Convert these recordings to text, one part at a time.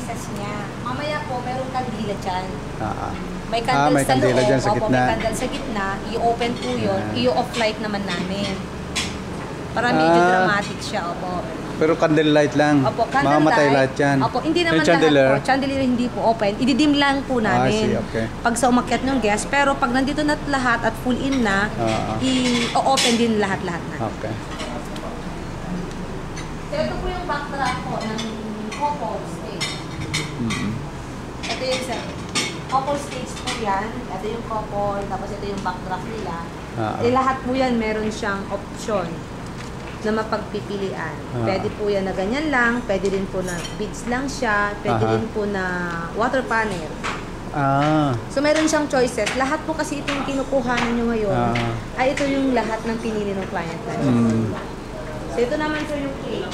choices niya. Mamaya po, merong kandila dyan. May may candle sa kandila loob. dyan sa Opo, gitna. may candle sa gitna. I-open po yun. I-off light naman namin. Para medyo dramatic siya. Opo. Pero candlelight lang. Opo, Mamamatay lahat yan. Opo, hindi naman yung chandelier. lahat po. Chandelier hindi po open. Ididim lang po namin. Okay. Pag sa umakyat ng guest. Pero pag nandito na lahat at full in na, i-open din lahat-lahat na. Okay. So, ito po yung backdrop po ng couple stage. Ito yung couple stage po yan. Ito yung couple, tapos ito yung backdrop nila. Lahat po yan meron siyang option na mapagpipilian. Pwede po yan na ganyan lang, pwede rin po na beads lang siya, pwede rin po na water panel. So meron siyang choices. Lahat po kasi itong kinukuhanan nyo ngayon, ay ito yung lahat ng pinili ng client natin. So ito naman po yung cake.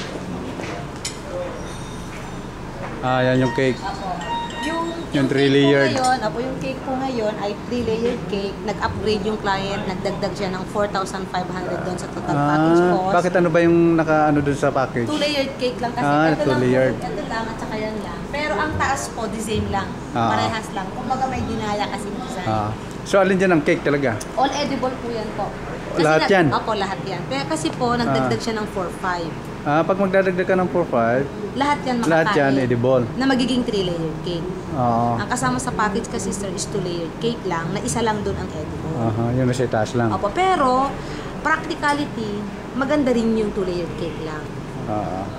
Yan yung cake. Yung 3-layered. Yung cake po ngayon ay 3-layered cake. Nag-upgrade yung client, nagdagdag siya ng 4,500 doon sa total package cost. Bakit ano ba yung naka-ano doon sa package? 2-layered cake lang kasi. Ito lang at saka yan lang. Pero ang taas po, the same lang. Parehas lang. Kumbaga may dinaya kasi yung design. So alin dyan ang cake talaga? All edible po yan po. Kasi lahat yan? Opo, lahat yan. Pero kasi po, nagdagdag siya ng 4,500. Pag magdadagdag ka ng 4,500, lahat yan makakain. lahat yan edible. Na magiging 3-layered cake. Ang kasama sa package kasi sir is 2-layered cake lang, na isa lang doon ang edible. Yung nasa itaas lang. Opo, pero practicality, maganda rin yung 2-layered cake lang.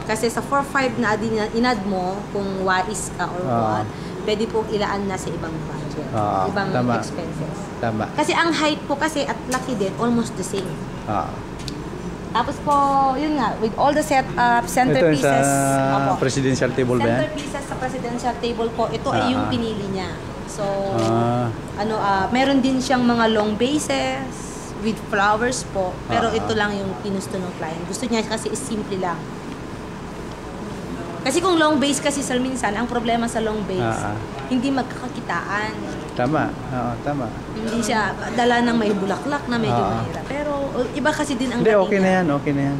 Kasi sa 4,500 na inad mo, kung wais ka or what, pwede pong ilaan na sa ibang budget, ibang expenses. Tama. Kasi ang height po kasi at laki din, almost the same. Tapos po, yun nga, with all the setup, centerpieces. Ito sa presidential table ba yan? Centerpieces sa presidential table po, ito ay yung pinili niya. So, meron din siyang mga long bases with flowers po, pero ito lang yung ginusto ng client. Gusto niya kasi is simple lang. Kasi kung long base kasi sir, minsan, ang problema sa long base, hindi magkakakitaan. Tama, tama. Hindi siya dala ng may bulaklak na medyo mahirap. Pero iba kasi din ang dating. Okay na yan, okay na yan.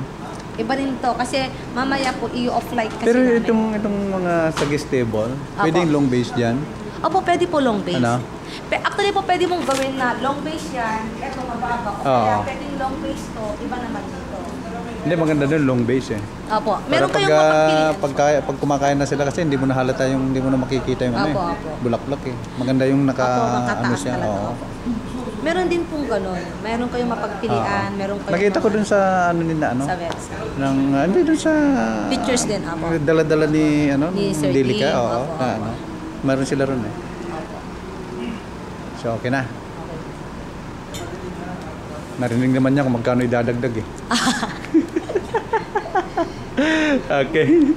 Iba rin to kasi mamaya po i-off light kasi pero namin. itong mga sa guest table, pwedeng long base dyan? Opo, pwede po long base. Ano? Actually po pwede mong gawin na long base yan, eto mababa. Kaya pwedeng long base to, iba naman dito. Hindi, maganda doon long base eh. Opo, meron kayong mapagpilian. Pag kumakain na sila kasi hindi mo na halata yung, hindi mo na makikita yung bulaklak eh. Maganda yung ano siya. Meron din pong gano'n. Meron kayong mapagpilian, meron kayong nakita ko dun sa ano nila sa website. Hindi dun sa pictures din, apo. Dala-dala ni Sir Delica, D. Meron sila ron eh. So okay na. Narinig naman niya kung magkano idadagdag eh. Okay.